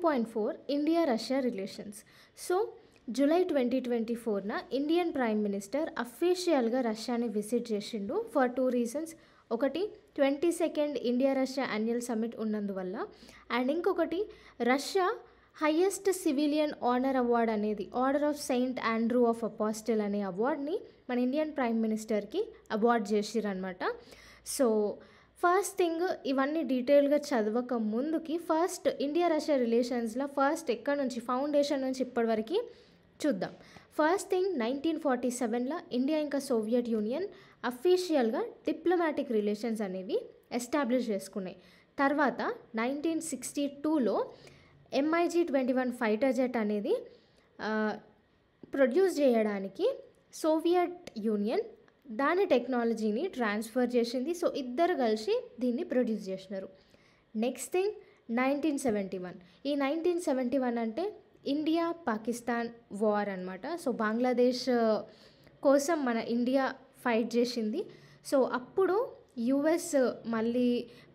2.4 India Russia relations. So July 2024న Indian prime minister అఫీషియల్గా రష్యాని విజిట్ చేసిండు ఫర్ 2 రీజన్స్. ఒకటి 22nd India Russia annual summit ఉన్నందువల్ల, అండ్ ఇంకొకటి Russia highest civilian honour award అనేది Order of Saint Andrew of Apostle అనే అవార్డ్ని మన ఇండియన్ ప్రైమ్ మినిస్టర్కి అవార్డ్ చేసిరనమాట. సో ఫస్ట్ థింగ్, ఇవన్నీ డీటెయిల్గా చదవక ముందుకి ఫస్ట్ ఇండియా రష్యా రిలేషన్స్లో ఫస్ట్ ఎక్కడ నుంచి ఫౌండేషన్ నుంచి ఇప్పటివరకు చూద్దాం. ఫస్ట్ థింగ్, 1947లో ఇండియా ఇంకా సోవియట్ యూనియన్ అఫీషియల్గా డిప్లొమాటిక్ రిలేషన్స్ అనేవి ఎస్టాబ్లిష్ చేసుకున్నాయి. తర్వాత 1962లో MiG-21 ఫైటర్ జెట్ అనేది ప్రొడ్యూస్ చేయడానికి సోవియట్ యూనియన్ దాని టెక్నాలజీని ట్రాన్స్ఫర్ చేసింది. సో ఇద్దరు కలిసి దీన్ని ప్రొడ్యూస్ చేసినారు. Next thing 1971. ఈ 1971 అంటే ఇండియా పాకిస్తాన్ వార్ అనమాట. సో బంగ్లాదేశ్ కోసం మన ఇండియా ఫైట్ చేసింది. సో అప్పుడు యుఎస్ మళ్ళీ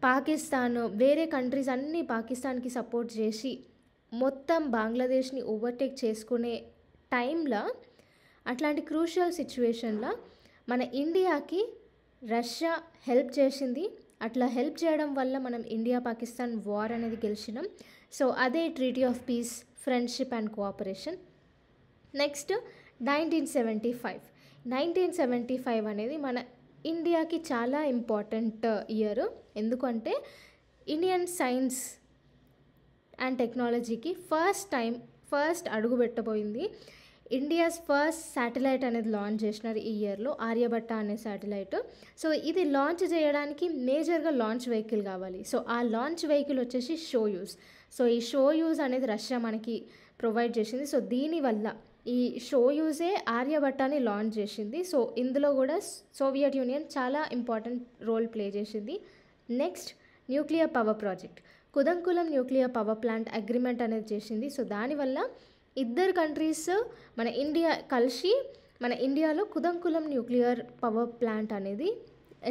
పాకిస్తాన్ వేరే కంట్రీస్ అన్నీ పాకిస్తాన్కి సపోర్ట్ చేసి మొత్తం బంగ్లాదేశ్ని ఓవర్టేక్ చేసుకునే టైంలో, అట్లాంటి క్రూషియల్ సిచ్యువేషన్లో మన ఇండియాకి రష్యా హెల్ప్ చేసింది. అట్లా హెల్ప్ చేయడం వల్ల మనం ఇండియా పాకిస్తాన్ వార్ అనేది గెలిచినాం. సో అదే treaty of piece, friendship and cooperation. Next 1975. 1975 అనేది మన ఇండియాకి చాలా ఇంపార్టెంట్ ఇయర్. ఎందుకంటే ఇండియన్ సైన్స్ అండ్ టెక్నాలజీకి ఫస్ట్ అడుగు పెట్టబోయింది. ఇండియాస్ ఫస్ట్ శాటిలైట్ అనేది లాంచ్ చేసినారు ఈ ఇయర్లో, ఆర్యభట్ట అనే శాటిలైట్. సో ఇది లాంచ్ చేయడానికి మేజర్గా లాంచ్ వెహికల్ కావాలి. సో ఆ లాంచ్ వెహికల్ వచ్చేసి సోయూజ్. సో ఈ సోయూజ్ అనేది రష్యా మనకి ప్రొవైడ్ చేసింది. సో దీనివల్ల ఈ సోయూజే ఆర్యభట్టాని లాంచ్ చేసింది. సో ఇందులో కూడా సోవియట్ యూనియన్ చాలా ఇంపార్టెంట్ రోల్ ప్లే చేసింది. Next nuclear power project, Kudankulam nuclear power plant agreement అనేది చేసింది. సో దానివల్ల ఇద్దరు కంట్రీస్ మన ఇండియా కలిసి మన ఇండియాలో కుదంకులం న్యూక్లియర్ పవర్ ప్లాంట్ అనేది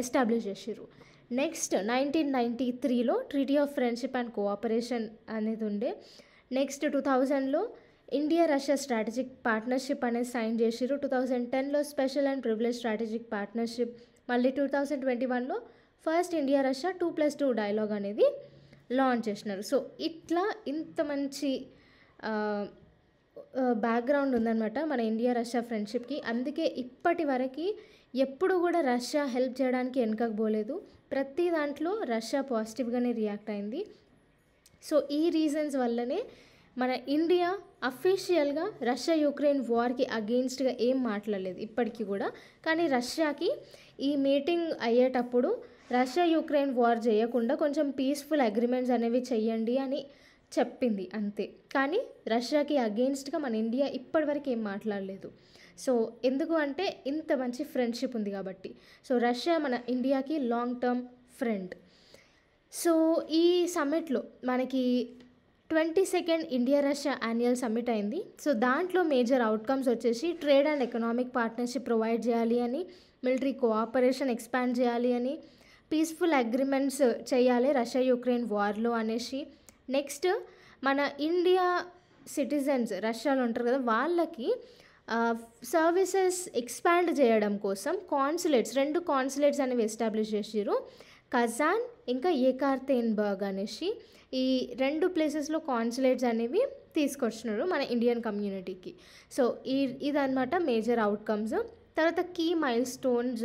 ఎస్టాబ్లిష్ చేసారు. నెక్స్ట్ 1993లో treaty of friendship and cooperation అనేది ఉండే. నెక్స్ట్ 2000లో ఇండియా రష్యా స్ట్రాటజిక్ పార్ట్నర్షిప్ అనేది సైన్ చేసారు. 2010లో special and privilege strategic partnership. మళ్ళీ 2021లో ఫస్ట్ ఇండియా రష్యా 2+2 డైలాగ్ అనేది లాంచ్ చేసినారు. సో ఇట్లా ఇంత మంచి బ్యాక్గ్రౌండ్ ఉందన్నమాట మన ఇండియా రష్యా ఫ్రెండ్షిప్కి. అందుకే ఇప్పటి వరకు ఎప్పుడు కూడా రష్యా హెల్ప్ చేయడానికి వెనకకపోలేదు. ప్రతి దాంట్లో రష్యా పాజిటివ్గానే రియాక్ట్ అయింది. సో ఈ రీజన్స్ వల్లనే మన ఇండియా అఫీషియల్గా రష్యా యుక్రెయిన్ వార్కి అగెయిన్స్ట్గా ఏం మాట్లాడలేదు ఇప్పటికీ కూడా. కానీ రష్యాకి ఈ మీటింగ్ అయ్యేటప్పుడు రష్యా యుక్రెయిన్ వార్ చేయకుండా కొంచెం పీస్ఫుల్ అగ్రిమెంట్స్ అనేవి చెయ్యండి అని చెప్పింది అంతే. కానీ రష్యాకి అగెయిన్స్ట్గా మన ఇండియా ఇప్పటివరకు ఏం మాట్లాడలేదు. సో ఎందుకు అంటే ఇంత మంచి ఫ్రెండ్షిప్ ఉంది కాబట్టి. సో రష్యా మన ఇండియాకి లాంగ్ టర్మ్ ఫ్రెండ్. సో ఈ సమ్మిట్లో మనకి 22nd India Russia annual summit అయింది. సో దాంట్లో మేజర్ అవుట్కమ్స్ వచ్చేసి trade and economic partnership provide చేయాలి అని, మిలిటరీ కోఆపరేషన్ ఎక్స్పాండ్ చేయాలి అని, పీస్ఫుల్ అగ్రిమెంట్స్ చేయాలి రష్యా యుక్రెయిన్ వార్లో అనేసి. నెక్స్ట్ మన ఇండియా సిటిజన్స్ రష్యాలో ఉంటారు కదా, వాళ్ళకి సర్వీసెస్ ఎక్స్పాండ్ చేయడం కోసం రెండు కాన్సులేట్స్ అనేవి ఎస్టాబ్లిష్ చేసారు. కజాన్ ఇంకా ఏకార్తెన్బర్గ్ అనేసి ఈ 2 ప్లేసెస్లో కాన్సులేట్స్ అనేవి తీసుకొచ్చినారు మన ఇండియన్ కమ్యూనిటీకి. సో ఇదన్నమాట మేజర్ అవుట్కమ్స్. తర్వాత కీ మైల్ స్టోన్స్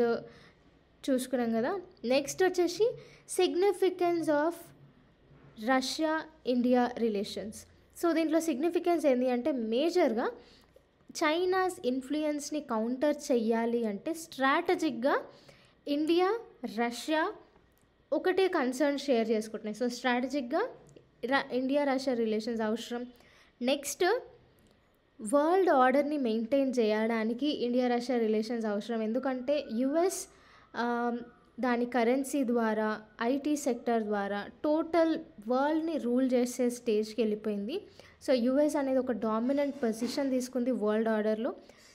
చూసుకున్నాం కదా. నెక్స్ట్ వచ్చేసి significance of Russia India relations. So దీంట్లో సిగ్నిఫికెన్స్ ఏంటి అంటే మేజర్గా చైనాస్ ఇన్ఫ్లుయెన్స్ని కౌంటర్ చెయ్యాలి అంటే స్ట్రాటజిక్గా ఇండియా రష్యా ఒకటే కన్సర్న్ షేర్ చేసుకుంటున్నాయి. సో స్ట్రాటజిక్గా ఇండియా రష్యా రిలేషన్స్ అవసరం. నెక్స్ట్ వరల్డ్ ఆర్డర్ని మెయింటైన్ చేయడానికి ఇండియా రష్యా రిలేషన్స్ అవసరం. ఎందుకంటే యుఎస్ దాని కరెన్సీ ద్వారా, ఐటీ సెక్టర్ ద్వారా టోటల్ వరల్డ్ని రూల్ చేసే స్టేజ్కి వెళ్ళిపోయింది. సో యుఎస్ అనేది ఒక డామినెంట్ పొజిషన్ తీసుకుంది వరల్డ్ ఆర్డర్లో.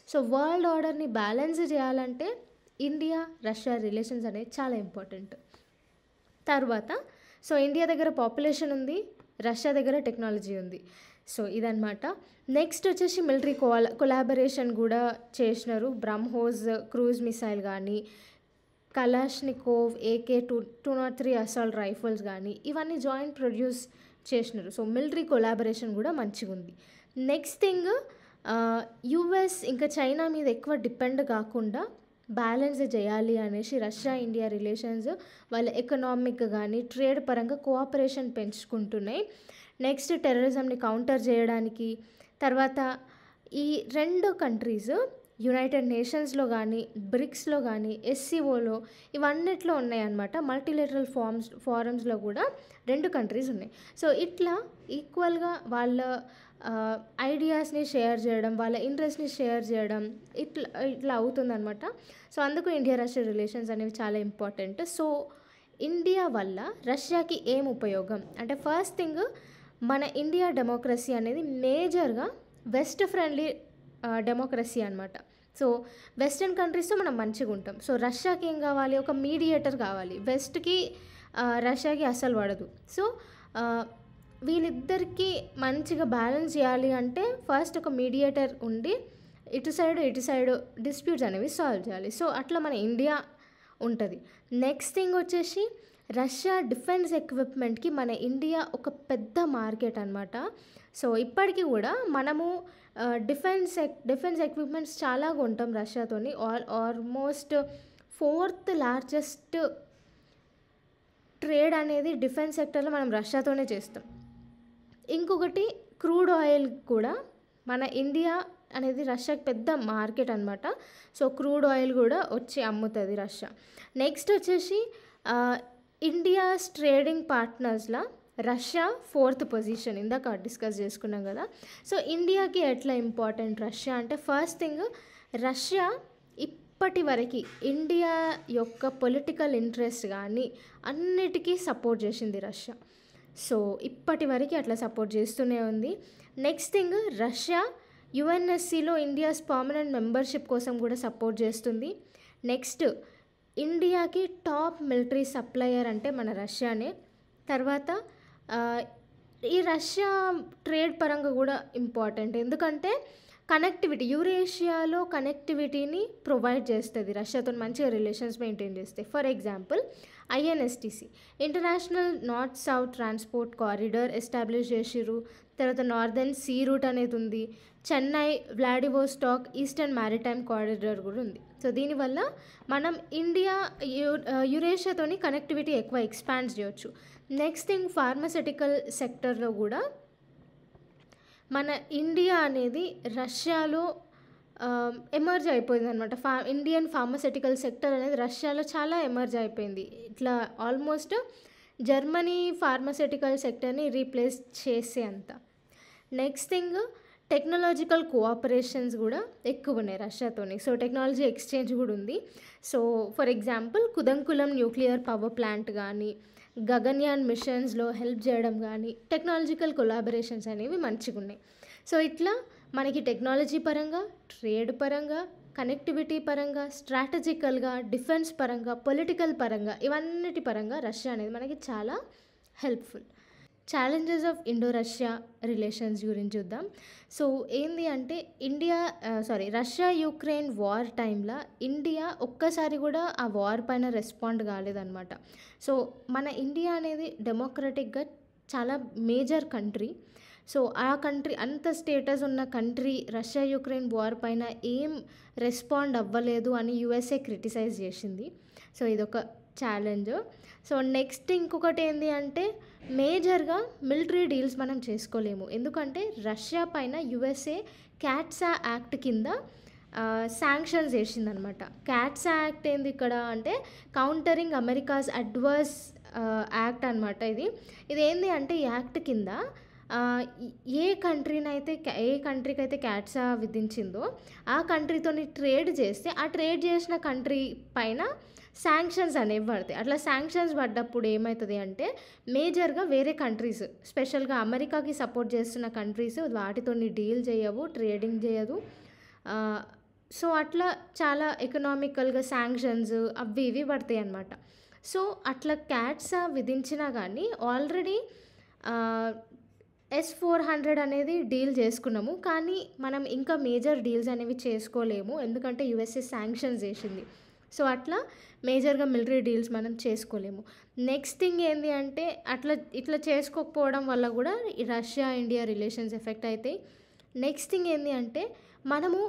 సో వరల్డ్ ఆర్డర్ని బ్యాలెన్స్ చేయాలంటే ఇండియా రష్యా రిలేషన్స్ అనేది చాలా ఇంపార్టెంట్. తర్వాత సో ఇండియా దగ్గర పాపులేషన్ ఉంది, రష్యా దగ్గర టెక్నాలజీ ఉంది. సో ఇదనమాట. నెక్స్ట్ వచ్చేసి మిలిటరీ కొలాబరేషన్ కూడా చేసినారు. బ్రహ్మోస్ క్రూజ్ మిసైల్ కానీ, కలాష్నికోవ్ AK-203 అసాల్ట్ రైఫిల్స్ కానీ ఇవన్నీ జాయింట్ ప్రొడ్యూస్ చేసినారు. సో మిలిటరీ కొలాబరేషన్ కూడా మంచిగా ఉంది. నెక్స్ట్ థింగ్, యుఎస్ ఇంకా చైనా మీద ఎక్కువ డిపెండ్ కాకుండా బ్యాలెన్స్ చేయాలి అనేసి రష్యా ఇండియా రిలేషన్స్ వాళ్ళ ఎకనామిక్ కానీ ట్రేడ్ పరంగా కోఆపరేషన్ పెంచుకుంటున్నాయి. నెక్స్ట్ టెర్రరిజంని కౌంటర్ చేయడానికి, తర్వాత ఈ 2 కంట్రీస్ యునైటెడ్ నేషన్స్లో కానీ, బ్రిక్స్లో కానీ, SCOలో ఇవన్నిట్లో ఉన్నాయన్నమాట. మల్టీలేటరల్ ఫారమ్స్లో కూడా 2 కంట్రీస్ ఉన్నాయి. సో ఇట్లా ఈక్వల్గా వాళ్ళ ఐడియాస్ని షేర్ చేయడం, వాళ్ళ ఇంట్రెస్ట్ని షేర్ చేయడం ఇట్లా అవుతుందన్నమాట. సో అందుకు ఇండియా రష్యా రిలేషన్స్ అనేవి చాలా ఇంపార్టెంట్. సో ఇండియా వల్ల రష్యాకి ఏం ఉపయోగం అంటే, ఫస్ట్ థింగ్, మన ఇండియా డెమోక్రసీ అనేది మేజర్గా వెస్ట్ ఫ్రెండ్లీ డెమోక్రసీ అనమాట. సో వెస్టర్న్ కంట్రీస్తో మనం మంచిగా ఉంటాం. సో రష్యాకి ఏం కావాలి, ఒక మీడియేటర్ కావాలి. వెస్ట్కి రష్యాకి అస్సలు పడదు. సో వీళ్ళిద్దరికీ మంచిగా బ్యాలెన్స్ చేయాలి అంటే ఫస్ట్ ఒక మీడియేటర్ ఉండి ఇటు సైడ్ డిస్ప్యూట్స్ అనేవి సాల్వ్ చేయాలి. సో అట్లా మన ఇండియా ఉంటుంది. నెక్స్ట్ థింగ్ వచ్చేసి రష్యా డిఫెన్స్ ఎక్విప్మెంట్కి మన ఇండియా ఒక పెద్ద మార్కెట్ అనమాట. సో ఇప్పటికీ కూడా మనము డిఫెన్స్ ఎక్విప్మెంట్స్ చాలా కొంటాం రష్యాతోని. ఆల్మోస్ట్ 4th లార్జెస్ట్ ట్రేడ్ అనేది డిఫెన్స్ సెక్టర్లో మనం రష్యాతోనే చేస్తాం. ఇంకొకటి క్రూడ్ ఆయిల్ కూడా మన ఇండియా అనేది రష్యాకి పెద్ద మార్కెట్ అనమాట. సో క్రూడ్ ఆయిల్ కూడా వచ్చి అమ్ముతుంది రష్యా. నెక్స్ట్ వచ్చేసి ఇండియాస్ ట్రేడింగ్ పార్ట్నర్స్లో రష్యా 4th పొజిషన్, ఇందాక డిస్కస్ చేసుకున్నాం కదా. సో ఇండియాకి ఎట్లా ఇంపార్టెంట్ రష్యా అంటే, ఫస్ట్ థింగ్, రష్యా ఇప్పటి వరకు ఇండియా యొక్క పొలిటికల్ ఇంట్రెస్ట్ కానీ అన్నిటికీ సపోర్ట్ చేసింది రష్యా. సో ఇప్పటి వరకు అట్లా సపోర్ట్ చేస్తూనే ఉంది. నెక్స్ట్ థింగ్, రష్యా UNSCలో ఇండియాస్ పర్మనెంట్ మెంబర్షిప్ కోసం కూడా సపోర్ట్ చేస్తుంది. నెక్స్ట్, ఇండియాకి టాప్ మిలిటరీ సప్లయర్ అంటే మన రష్యానే. తర్వాత ఈ రష్యా ట్రేడ్ పరంగా కూడా ఇంపార్టెంట్, ఎందుకంటే కనెక్టివిటీ, యూరేషియాలో కనెక్టివిటీని ప్రొవైడ్ చేస్తుంది రష్యాతో మంచిగా రిలేషన్స్ మెయింటైన్ చేస్తే. For example INSTC, international north south transport corridor establish చేసిర్రు. తర్వాత నార్దర్న్ సీ రూట్ అనేది ఉంది. Chennai Vladivostok eastern maritime corridor కూడా ఉంది. సో దీనివల్ల మనం ఇండియా యురేషియాతోని కనెక్టివిటీ ఎక్కువ ఎక్స్పాండ్ చేయొచ్చు. నెక్స్ట్ థింగ్, ఫార్మస్యూటికల్ సెక్టర్లో కూడా మన ఇండియా అనేది రష్యాలో ఎమర్జ్ అయిపోయింది అనమాట. ఇండియన్ ఫార్మస్యూటికల్ సెక్టర్ అనేది రష్యాలో చాలా ఎమర్జ్ అయిపోయింది. ఇట్లా ఆల్మోస్ట్ జర్మనీ ఫార్మస్యూటికల్ సెక్టర్ని రీప్లేస్ చేసే అంత. నెక్స్ట్ థింగ్, టెక్నాలజికల్ కోఆపరేషన్స్ కూడా ఎక్కువ ఉన్నాయి రష్యాతోని. సో టెక్నాలజీ ఎక్స్చేంజ్ కూడా ఉంది. So for example Kudankulam nuclear power plant కానీ, గగన్యాన్ మిషన్స్లో హెల్ప్ చేయడం కానీ, టెక్నాలజికల్ కొలాబరేషన్స్ అనేవి మంచిగా ఉన్నాయి. సో ఇట్లా మనకి టెక్నాలజీ పరంగా, ట్రేడ్ పరంగా, కనెక్టివిటీ పరంగా, స్ట్రాటజికల్గా, డిఫెన్స్ పరంగా, పొలిటికల్ పరంగా, ఇవన్నిటి పరంగా రష్యా అనేది మనకి చాలా helpful. Challenges of Indo Russia relations గురించి చూద్దాం. సో ఏంది అంటే, రష్యా యుక్రెయిన్ వార్ టైంలో ఇండియా ఒక్కసారి కూడా ఆ వార్ పైన రెస్పాండ్ కాలేదన్నమాట. సో మన ఇండియా అనేది డెమోక్రటిక్గా చాలా మేజర్ కంట్రీ. సో ఆ కంట్రీ, అంత స్టేటస్ ఉన్న కంట్రీ రష్యా యుక్రెయిన్ వార్ పైన ఏం రెస్పాండ్ అవ్వలేదు అని USA క్రిటిసైజ్ చేసింది. సో ఇదొక ఛాలెంజ్. సో నెక్స్ట్ ఇంకొకటి ఏంటి అంటే, మేజర్గా మిలిటరీ డీల్స్ మనం చేసుకోలేము, ఎందుకంటే రష్యా పైన USA క్యాట్సా యాక్ట్ కింద శాంక్షన్స్ వేసిందనమాట. క్యాట్సా యాక్ట్ ఏంది ఇక్కడ అంటే, కౌంటరింగ్ అమెరికాస్ అడ్వర్స్ యాక్ట్ అనమాట. ఇది ఏంది అంటే, ఈ యాక్ట్ కింద ఏ కంట్రీకి అయితే క్యాట్సా విధించిందో ఆ కంట్రీతో ట్రేడ్ చేస్తే ఆ ట్రేడ్ చేసిన కంట్రీ పైన శాంక్షన్స్ అనేవి పడతాయి. అట్లా శాంక్షన్స్ పడ్డప్పుడు ఏమవుతుంది అంటే, మేజర్గా వేరే కంట్రీస్, స్పెషల్గా అమెరికాకి సపోర్ట్ చేస్తున్న కంట్రీస్ వాటితో డీల్ చేయవు, ట్రేడింగ్ చేయదు. సో అట్లా చాలా ఎకనామికల్గా శాంక్షన్స్ అవి ఇవి పడతాయి అన్నమాట. సో అట్లా క్యాట్సా విధించినా కానీ ఆల్రెడీ S-400 అనేది డీల్ చేసుకున్నాము. కానీ మనం ఇంకా మేజర్ డీల్స్ అనేవి చేసుకోలేము. ఎందుకంటే యూఎస్ఏ శాంక్షన్స్ చేసింది. సో అట్లా మేజర్‌గా మిలిటరీ డీల్స్ మనం చేసుకోలేము. నెక్స్ట్ థింగ్ ఏంది అంటే ఇట్లా చేసుకోకపోవడం వల్ల కూడా ఈ రష్యా, ఇండియా రిలేషన్స్ ఎఫెక్ట్ అయితాయి. నెక్స్ట్ థింగ్ ఏంది అంటే మనము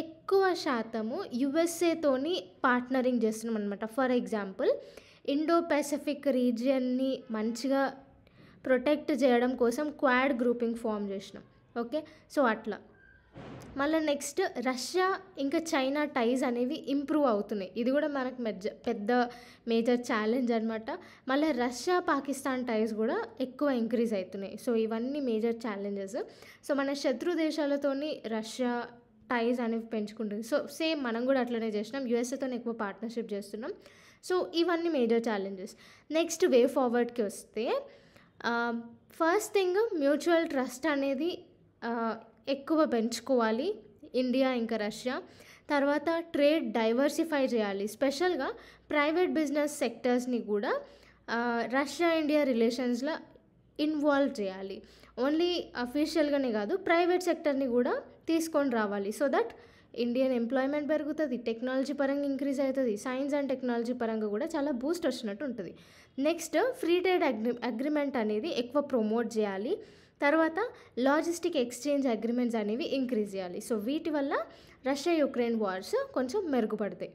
ఎక్కువ శాతము యూఎస్ఏతోని పార్ట్నరింగ్ చేస్తున్నాం అనమాట. ఫర్ ఎగ్జాంపుల్ ఇండో పసిఫిక్ రీజియన్ని మంచిగా ప్రొటెక్ట్ చేయడం కోసం క్వాడ్ గ్రూపింగ్ ఫామ్ చేసినాం. ఓకే. సో అట్లా మళ్ళీ నెక్స్ట్ రష్యా ఇంకా చైనా టైస్ అనేవి ఇంప్రూవ్ అవుతున్నాయి. ఇది కూడా మనకు పెద్ద మేజర్ ఛాలెంజ్ అనమాట. మళ్ళీ రష్యా పాకిస్తాన్ టైస్ కూడా ఎక్కువ ఇంక్రీజ్ అవుతున్నాయి. సో ఇవన్నీ మేజర్ ఛాలెంజెస్. సో మన శత్రు దేశాలతోని రష్యా టైస్ అనేవి పెంచుకుంటుంది. సో సేమ్ మనం కూడా అట్లనే చేసినాం. యూఎస్ఏతో ఎక్కువ పార్ట్నర్షిప్ చేస్తున్నాం. సో ఇవన్నీ మేజర్ ఛాలెంజెస్. నెక్స్ట్ వే ఫార్వర్డ్కి వస్తే ఫస్ట్ థింగ్ మ్యూచువల్ ట్రస్ట్ అనేది ఎక్కువ పెంచుకోవాలి ఇండియా ఇంకా రష్యా. తర్వాత ట్రేడ్ డైవర్సిఫై చేయాలి. స్పెషల్గా ప్రైవేట్ బిజినెస్ సెక్టర్స్ని కూడా రష్యా ఇండియా రిలేషన్స్లో ఇన్వాల్వ్ చేయాలి. ఓన్లీ అఫీషియల్గానే కాదు, ప్రైవేట్ సెక్టర్ని కూడా తీసుకొని రావాలి. సో దట్ ఇండియన్ ఎంప్లాయ్మెంట్ పెరుగుతుంది, టెక్నాలజీ పరంగా ఇంక్రీజ్ అవుతుంది, సైన్స్ అండ్ టెక్నాలజీ పరంగా కూడా చాలా బూస్ట్ వచ్చినట్టు ఉంటుంది. నెక్స్ట్ ఫ్రీ ట్రేడ్ అగ్రిమెంట్ అనేది ఎక్కువ ప్రమోట్ చేయాలి. తర్వాత లాజిస్టిక్ ఎక్స్చేంజ్ అగ్రిమెంట్స్ అనేవి ఇంక్రీజ్ చేయాలి. సో వీటి వల్ల రష్యా యుక్రెయిన్ వార్స్ కొంచెం మెరుగుపడతాయి.